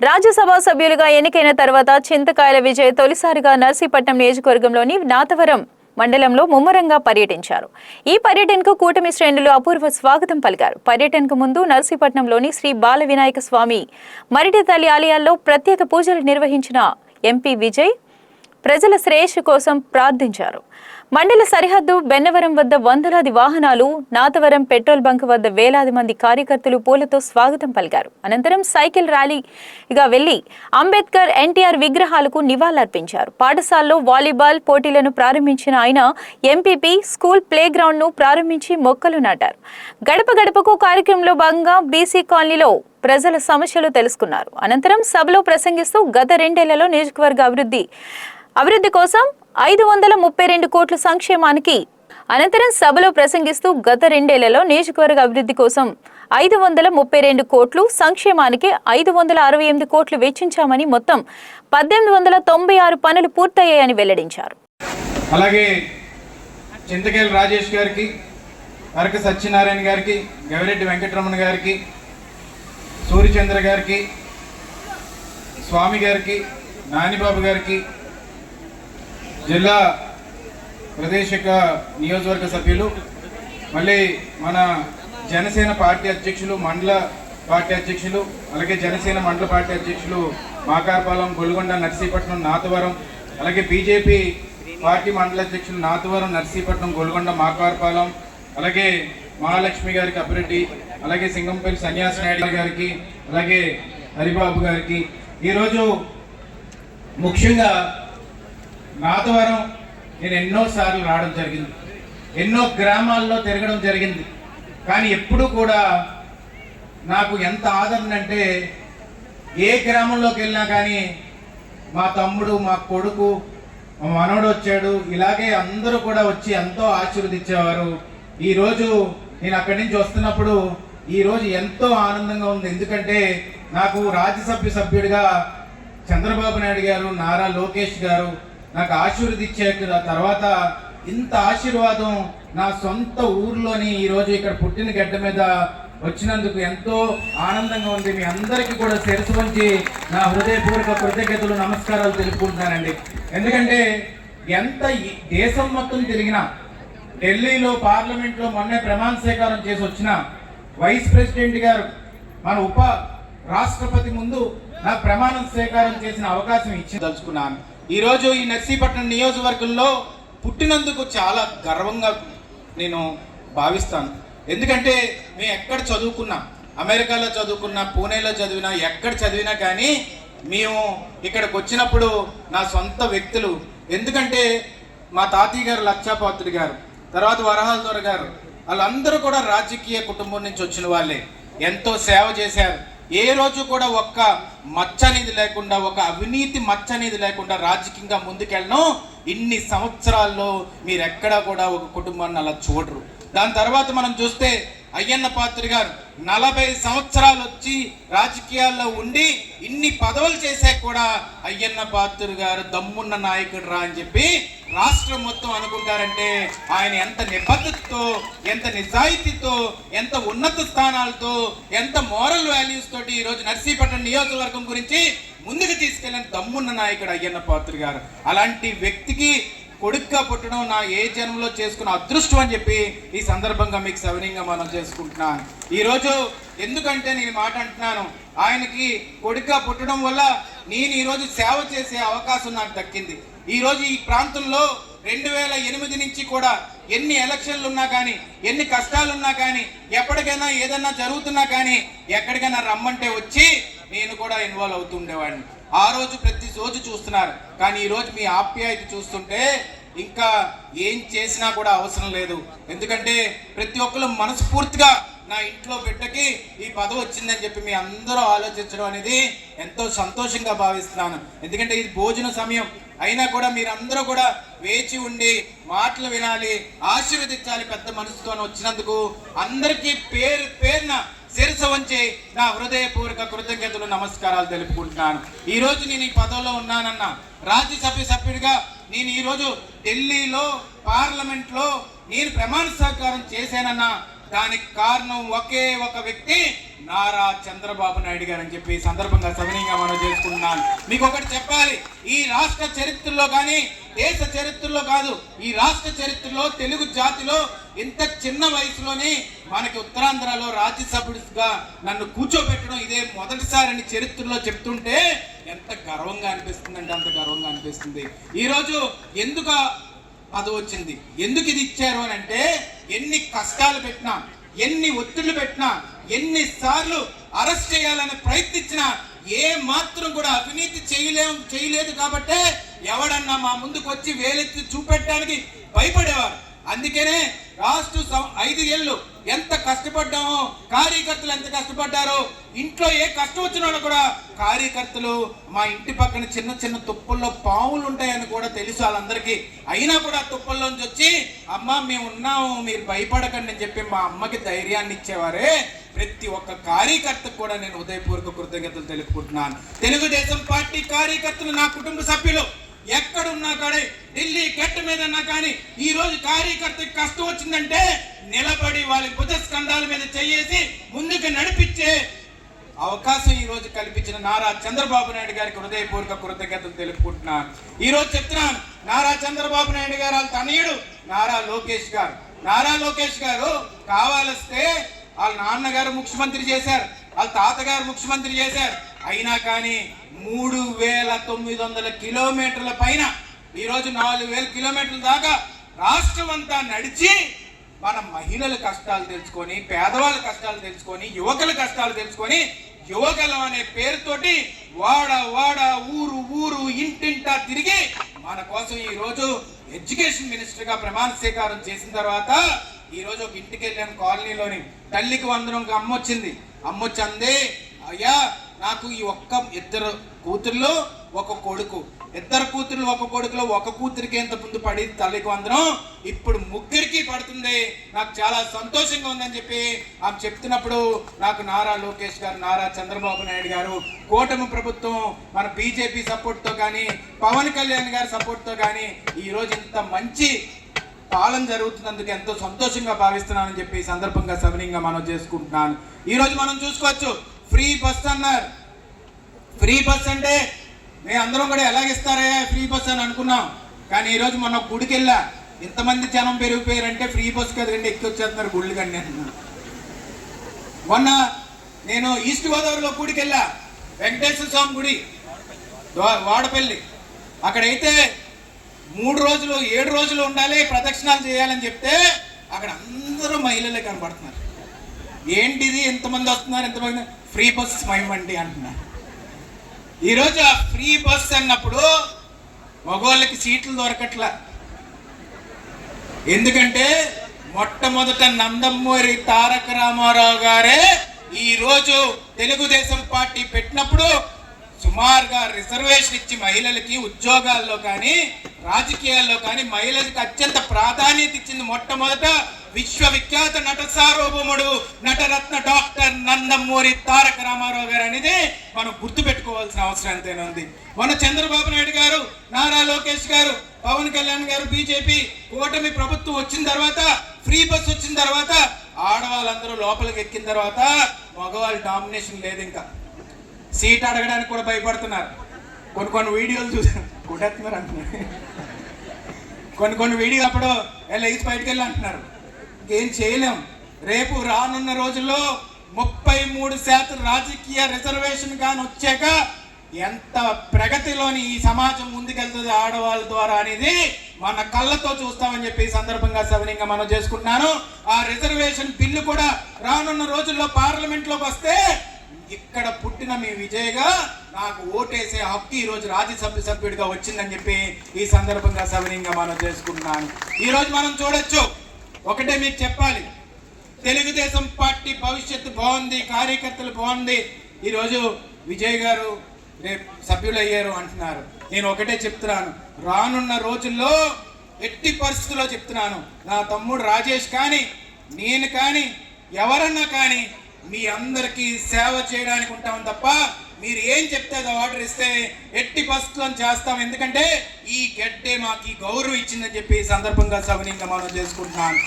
రాజ్యసభ సభ్యులుగా ఎన్నికైన తర్వాత చింతకాయల విజయ్ తొలిసారిగా నర్సీపట్నం నియోజకవర్గంలోని నాతవరం మండలంలో ముమ్మరంగా పర్యటించారు. ఈ పర్యటనకు కూటమి శ్రేణులు అపూర్వ స్వాగతం పలికారు. పర్యటనకు ముందు నర్సీపట్నంలోని శ్రీ బాల వినాయక స్వామి మరిటి తల్లి ఆలయాల్లో ప్రత్యేక పూజలు నిర్వహించిన ఎంపీ విజయ్ ప్రజల శ్రేయస్సు కోసం ప్రార్థించారు. మండల సరిహద్దు బెన్నవరం వద్ద వందలాది వాహనాలు, నాతవరం పెట్రోల్ బంక్ వద్ద వేలాది మంది కార్యకర్తలు పూలతో స్వాగతం పలికారు. అనంతరం సైకిల్ ర్యాలీగా వెళ్లి అంబేద్కర్, ఎన్టీఆర్ విగ్రహాలకు నివాళులర్పించారు. పాఠశాలలో వాలీబాల్ పోటీలను ప్రారంభించిన ఆయన ఎంపీపీ స్కూల్ ప్లే గ్రౌండ్ ను ప్రారంభించి మొక్కలు నాటారు. గడప గడపకు కార్యక్రమంలో భాగంగా బీసీ కాలనీలో ప్రజల సమస్యలు తెలుసుకున్నారు. అనంతరం సభలో ప్రసంగిస్తూ గత 2 ఏళ్లలో నియోజకవర్గ అభివృద్ధి కోసం 532 కోట్ల సంక్షేమానికి అనంతరం సభలో ప్రసంగిస్తూ గత 2 ఏళ్లలో నియోజకవర్గ అభివృద్ధి కోసం 532 కోట్లు, సంక్షేమానికి 568 కోట్లు వెచ్చించామని మొత్తం 1896 పనులు పూర్తయ్యాయని వెల్లడించారు. అలాగే చింతకాయల రాజేష్ గారికి, అరక సత్యనారాయణ గారికి, గవిరెడ్డి వెంకటరమణ గారికి, సూర్యచంద్ర గారికి, స్వామి గారికి, నానిబాబు గారికి, జిల్లా ప్రదేశిక నియోజకవర్గ సభ్యులు, మళ్ళీ మన జనసేన పార్టీ అధ్యక్షులు, మండల పార్టీ అధ్యక్షులు, అలాగే జనసేన మండల పార్టీ అధ్యక్షులు మాకారపాలెం, గొల్గొండ, నర్సీపట్నం, నాతవరం, అలాగే బీజేపీ పార్టీ మండల అధ్యక్షులు నాతవరం, నర్సీపట్నం, గొల్గొండ, మాకారపాలెం, అలాగే మహాలక్ష్మి గారికి, అప్పిరెడ్డి, అలాగే సింగంపల్లి సన్యాసి నాయుడు గారికి, అలాగే హరిబాబు గారికి, ఈరోజు ముఖ్యంగా నాతవరం నేను ఎన్నోసార్లు రావడం జరిగింది, ఎన్నో గ్రామాల్లో తిరగడం జరిగింది. కానీ ఎప్పుడు కూడా నాకు ఎంత ఆదరణ అంటే, ఏ గ్రామంలోకి వెళ్ళినా కానీ మా తమ్ముడు, మా కొడుకు, మా మనవడు వచ్చాడు, ఇలాగే అందరూ కూడా వచ్చి ఎంతో ఆశీర్వదించేవారు. ఈరోజు నేను అక్కడి నుంచి వస్తున్నప్పుడు ఈరోజు ఎంతో ఆనందంగా ఉంది. ఎందుకంటే నాకు రాజ్యసభ సభ్యుడిగా చంద్రబాబు నాయుడు గారు, నారా లోకేష్ గారు నాకు ఆశీర్వదించారు. తర్వాత ఇంత ఆశీర్వాదం నా సొంత ఊర్లోని ఈరోజు ఇక్కడ పుట్టిన గడ్డ మీద వచ్చినందుకు ఎంతో ఆనందంగా ఉంది. మీ అందరికీ కూడా శిరస్సు వంచి నా హృదయపూర్వక కృతజ్ఞతలు, నమస్కారాలు తెలుపుకుంటున్నానండి. ఎందుకంటే ఎంత దేశం మొత్తం తిరిగినా, ఢిల్లీలో పార్లమెంట్లో మొన్నే ప్రమాణ స్వీకారం చేసి వచ్చిన వైస్ ప్రెసిడెంట్ గారు, మన ఉప రాష్ట్రపతి ముందు నాకు ప్రమాణ స్వీకారం చేసిన అవకాశం ఇచ్చి ఈరోజు ఈ నర్సీపట్నం నియోజకవర్గంలో పుట్టినందుకు చాలా గర్వంగా నేను భావిస్తాను. ఎందుకంటే మేము ఎక్కడ చదువుకున్నా, అమెరికాలో చదువుకున్నా, పూణేలో చదివినా, ఎక్కడ చదివినా కానీ మేము ఇక్కడికి వచ్చినప్పుడు నా సొంత వ్యక్తులు, ఎందుకంటే మా తాతయ్య గారు లక్షాపాత్రుడు గారు, తర్వాత వరహాల దొర గారు, వాళ్ళందరూ కూడా రాజకీయ కుటుంబం నుంచి వచ్చిన వాళ్ళే. ఎంతో సేవ చేశారు. ఏ రోజు కూడా ఒక్క మచ్చ అనేది లేకుండా, ఒక అవినీతి మచ్చ అనేది లేకుండా రాజకీయంగా ముందుకెళ్ళను. ఇన్ని సంవత్సరాల్లో మీరు ఎక్కడా కూడా ఒక కుటుంబాన్ని అలా చూడరు. దాని తర్వాత మనం చూస్తే అయ్యన్న పాత్రుడు గారు 40 సంవత్సరాలు వచ్చి రాజకీయాల్లో ఉండి ఇన్ని పదవులు చేశాక కూడా అయ్యన్న పాత్రుడు గారు దమ్మున్న నాయకుడు రా అని చెప్పి రాష్ట్రం మొత్తం అనుకుంటారంటే ఆయన ఎంత నిబద్ధతతో, ఎంత నిజాయితీతో, ఎంత ఉన్నత స్థానాలతో, ఎంత మోరల్ వాల్యూస్ తోటి ఈరోజు నర్సీపట్నం నియోజకవర్గం గురించి ముందుకు తీసుకెళ్ళిన దమ్మున్న నాయకుడు అయ్యన్న పాత్రుడు గారు. అలాంటి వ్యక్తికి కొడుకుగా పుట్టడం నా ఏ జన్మలో చేసుకున్న అదృష్టం అని చెప్పి ఈ సందర్భంగా మీకు సవినీయంగా మనం చేసుకుంటున్నాను. ఈరోజు ఎందుకంటే నేను మాట అంటున్నాను, ఆయనకి కొడుకుగా పుట్టడం వల్ల నేను ఈరోజు సేవ చేసే అవకాశం నాకు దక్కింది. ఈరోజు ఈ ప్రాంతంలో 2008 నుంచి కూడా ఎన్ని ఎలక్షన్లు ఉన్నా కానీ, ఎన్ని కష్టాలున్నా కానీ, ఎప్పటికైనా ఏదన్నా జరుగుతున్నా కానీ ఎక్కడికైనా రమ్మంటే వచ్చి నేను కూడా ఇన్వాల్వ్ అవుతుండేవాడిని. ఆ రోజు ప్రతి రోజు చూస్తున్నారు. కానీ ఈరోజు మీ ఆప్యాయత చూస్తుంటే ఇంకా ఏం చేసినా కూడా అవసరం లేదు. ఎందుకంటే ప్రతి ఒక్కరు మనస్ఫూర్తిగా నా ఇంట్లో బిడ్డకి ఈ పదవి వచ్చిందని చెప్పి మీ అందరూ ఆలోచించడం అనేది ఎంతో సంతోషంగా భావిస్తున్నాను. ఎందుకంటే ఇది భోజన సమయం అయినా కూడా మీరందరూ కూడా వేచి ఉండి మాటలు వినాలి, ఆశీర్వదించాలి. పెద్ద మనసుతో వచ్చినందుకు అందరికీ పేరు పేరున శిరస్సు వంచి నా హృదయపూర్వక కృతజ్ఞతలు, నమస్కారాలు తెలుపుకుంటున్నాను. ఈరోజు నేను ఈ పదవిలో ఉన్నానన్న, రాజ్యసభ సభ్యుడిగా నేను ఈరోజు ఢిల్లీలో పార్లమెంట్లో నేను ప్రమాణ స్వీకారం చేశానన్నా దానికి కారణం ఒకే ఒక వ్యక్తి, నారా చంద్రబాబు నాయుడు గారు అని చెప్పి సందర్భంగా సవినీయంగా మనం చేసుకుంటున్నాను. మీకు ఒకటి చెప్పాలి, ఈ రాష్ట్ర చరిత్రలో కానీ దేశ చరిత్రలో కాదు, ఈ రాష్ట్ర చరిత్రలో తెలుగు జాతిలో ఇంత చిన్న వయసులోనే మనకి ఉత్తరాంధ్రలో రాజ్యసభ్యుడిగా నన్ను కూర్చోబెట్టడం ఇదే మొదటిసారి చరిత్రలో చెప్తుంటే ఎంత గర్వంగా అనిపిస్తుంది అంటే అంత గర్వంగా అనిపిస్తుంది. ఈరోజు ఎందుకు అది వచ్చింది, ఎందుకు ఇది ఇచ్చారు అని అంటే, ఎన్ని కష్టాలు పెట్టినా, ఎన్ని ఒత్తిళ్లు పెట్టినా, ఎన్నిసార్లు అరెస్ట్ చేయాలని ప్రయత్నించినా ఏ మాత్రం కూడా అవినీతి చేయలేదు కాబట్టే ఎవడన్నా మా ముందుకు వచ్చి వేలెత్తి చూపెట్టడానికి భయపడేవారు. అందుకనే రాష్ట్ర 5 ఏళ్ళు ఎంత కష్టపడ్డామో, కార్యకర్తలు ఎంత కష్టపడ్డారో, ఇంట్లో ఏ కష్టం వచ్చినా కూడా కార్యకర్తలు మా ఇంటి పక్కన చిన్న చిన్న తుప్పల్లో పాములు ఉంటాయని కూడా తెలుసు వాళ్ళందరికీ. అయినా కూడా తుప్పల్లోంచి వచ్చి అమ్మ మేము ఉన్నాము, మీరు భయపడకండి అని చెప్పి మా అమ్మకి ధైర్యాన్ని ఇచ్చేవారే. ప్రతి ఒక్క కార్యకర్తకు కూడా నేను హృదయపూర్వక కృతజ్ఞతలు తెలుపుకుంటున్నాను. తెలుగుదేశం పార్టీ కార్యకర్తలు నా కుటుంబ సభ్యులు ఎక్కడున్నా కానీ, ఢిల్లీ గట్ట మీద ఉన్నా కానీ, ఈ రోజు కార్యకర్తకి కష్టం వచ్చిందంటే నిలబడి వాళ్ళ భుజస్కంధాల మీద చేసి ముందుకు నడిపించే అవకాశం ఈ రోజు కల్పించిన నారా చంద్రబాబు నాయుడు గారికి హృదయపూర్వక కృతజ్ఞతలు తెలుపుకుంటున్నాను. ఈ రోజు చెప్తున్నాను, నారా చంద్రబాబు నాయుడు గారు వాళ్ళ తనయుడు నారా లోకేష్ గారు కావాలిస్తే వాళ్ళ నాన్నగారు ముఖ్యమంత్రి చేశారు, వాళ్ళ తాతగారు ముఖ్యమంత్రి చేశారు. అయినా కానీ 3900 కిలోమీటర్ల పైన ఈరోజు 4000 కిలోమీటర్ల దాకా రాష్ట్రం అంతా నడిచి మన మహిళల కష్టాలు తెలుసుకొని, పేదవాళ్ళ కష్టాలు తెలుసుకొని, యువకుల కష్టాలు తెలుసుకొని, యువకులం అనే పేరుతోటి వాడ ఊరు ఇంటింటా తిరిగి మన కోసం ఈరోజు ఎడ్యుకేషన్ మినిస్టర్గా ప్రమాణ స్వీకారం చేసిన తర్వాత ఈరోజు ఒక ఇంటికి వెళ్ళాను, కాలనీలోని తల్లికి వందనంగా అమ్మొచ్చింది. అమ్మొచ్చి అందే, అయ్యా నాకు ఈ ఇద్దరు కూతుర్లు ఒక కొడుకు, ఇద్దరు కూతుర్లు ఒక కొడుకులో ఒక కూతురికి ఎంత ముందు పడి తల్లికి వందనం, ఇప్పుడు ముగ్గురికి పడుతుంది, నాకు చాలా సంతోషంగా ఉందని చెప్పి ఆమె చెప్తున్నప్పుడు నాకు నారా లోకేష్ గారు, నారా చంద్రబాబు నాయుడు గారు, కూటమి ప్రభుత్వం మన బీజేపీ సపోర్ట్తో కానీ, పవన్ కళ్యాణ్ గారి సపోర్ట్తో కానీ ఈరోజు ఇంత మంచి పాలన జరుగుతున్నందుకు ఎంతో సంతోషంగా భావిస్తున్నానని చెప్పి ఈ సందర్భంగా సవినీయంగా మనం చేసుకుంటున్నాను. ఈరోజు మనం చూసుకోవచ్చు, ఫ్రీ బస్ అన్నారు. ఫ్రీ బస్ అంటే మేము అందరం కూడా ఎలాగిస్తారయ్యా ఫ్రీ బస్ అని అనుకున్నాం. కానీ ఈరోజు మొన్న గుడికి వెళ్ళా, ఇంతమంది జనం పెరిగిపోయారంటే ఫ్రీ బస్ కదండి ఎక్కి వచ్చేస్తున్నారు గుళ్ళు కండి. మొన్న నేను ఈస్ట్ గోదావరిలో గుడికి వెళ్ళా, వెంకటేశ్వర స్వామి గుడి వాడపల్లి. అక్కడైతే 3 రోజులు 7 రోజులు ఉండాలి, ప్రదక్షిణాలు చేయాలని చెప్తే అక్కడ అందరూ మహిళలే కనబడుతున్నారు. ఏంటిది ఎంతమంది వస్తున్నారు, ఎంతమంది? ఫ్రీ బస్ మహిమండి అంటున్నారు. ఈరోజు ఆ ఫ్రీ బస్ అన్నప్పుడు మగవాళ్ళకి సీట్లు దొరకట్లా. ఎందుకంటే మొట్టమొదట నందమూరి తారక రామారావు గారే ఈరోజు తెలుగుదేశం పార్టీ పెట్టినప్పుడు సుమారుగా రిజర్వేషన్ ఇచ్చి మహిళలకి ఉద్యోగాల్లో కానీ, రాజకీయాల్లో కానీ మహిళలకు అత్యంత ప్రాధాన్యత ఇచ్చింది మొట్టమొదట విశ్వవిఖ్యాత నట సార్వభౌముడు నటరత్న డాక్టర్ నందమూరి తారక రామారావు గారు అనేది మనం గుర్తుపెట్టుకోవాల్సిన అవసరం ఎంతైనా ఉంది. మన చంద్రబాబు నాయుడు గారు, నారా లోకేష్ గారు, పవన్ కళ్యాణ్ గారు, బీజేపీ కూటమి ప్రభుత్వం వచ్చిన తర్వాత, ఫ్రీ బస్ వచ్చిన తర్వాత ఆడవాళ్ళందరూ లోపలికి ఎక్కిన తర్వాత మగవాళ్ళ డామినేషన్ లేదు. ఇంకా సీట్ అడగడానికి కూడా భయపడుతున్నారు. కొన్ని వీడియోలు చూసాను, కొట్టేస్తున్నారు అంటున్నారు. కొన్ని వీడియోలు అప్పుడు లేచి బయటకు వెళ్ళి అంటున్నారు. ఏం చేయలేం. రేపు రానున్న రోజుల్లో 33% రాజకీయ రిజర్వేషన్ కానీ వచ్చాక ఎంత ప్రగతిలోని ఈ సమాజం ముందుకెళ్తుంది ఆడవాళ్ళ ద్వారా అనేది మన కళ్ళతో చూస్తామని చెప్పి ఈ సందర్భంగా సవినీయంగా మనం చేసుకుంటున్నాను. ఆ రిజర్వేషన్ బిల్లు కూడా రానున్న రోజుల్లో పార్లమెంట్లోకి వస్తే ఇక్కడ పుట్టిన మీ విజయ్గా నాకు ఓటేసే హక్కు ఈరోజు రాజ్యసభ సభ్యుడిగా వచ్చిందని చెప్పి ఈ సందర్భంగా సవినీయంగా మనం చేసుకుంటున్నాను. ఈరోజు మనం చూడొచ్చు, ఒకటే మీకు చెప్పాలి, తెలుగుదేశం పార్టీ భవిష్యత్తు బాగుంది, కార్యకర్తలు బాగుంది. ఈరోజు విజయ్ గారు రేపు సభ్యులు అయ్యారు అంటున్నారు. నేను ఒకటే చెప్తున్నాను, రానున్న రోజుల్లో ఎట్టి పరిస్థితుల్లో చెప్తున్నాను, నా తమ్ముడు రాజేష్ కానీ, నేను కానీ, ఎవరన్నా కానీ మీ అందరికీ సేవ చేయడానికి ఉంటాం తప్ప మీరు ఏం చెప్తే అది ఆర్డర్ ఇస్తే ఎట్టి పరిస్థితుల్లో చేస్తాం. ఎందుకంటే ఈ గడ్డే మాకు ఈ గౌరవం ఇచ్చిందని చెప్పి ఈ సందర్భంగా సవినీయంగా మనం చేసుకుంటున్నాను.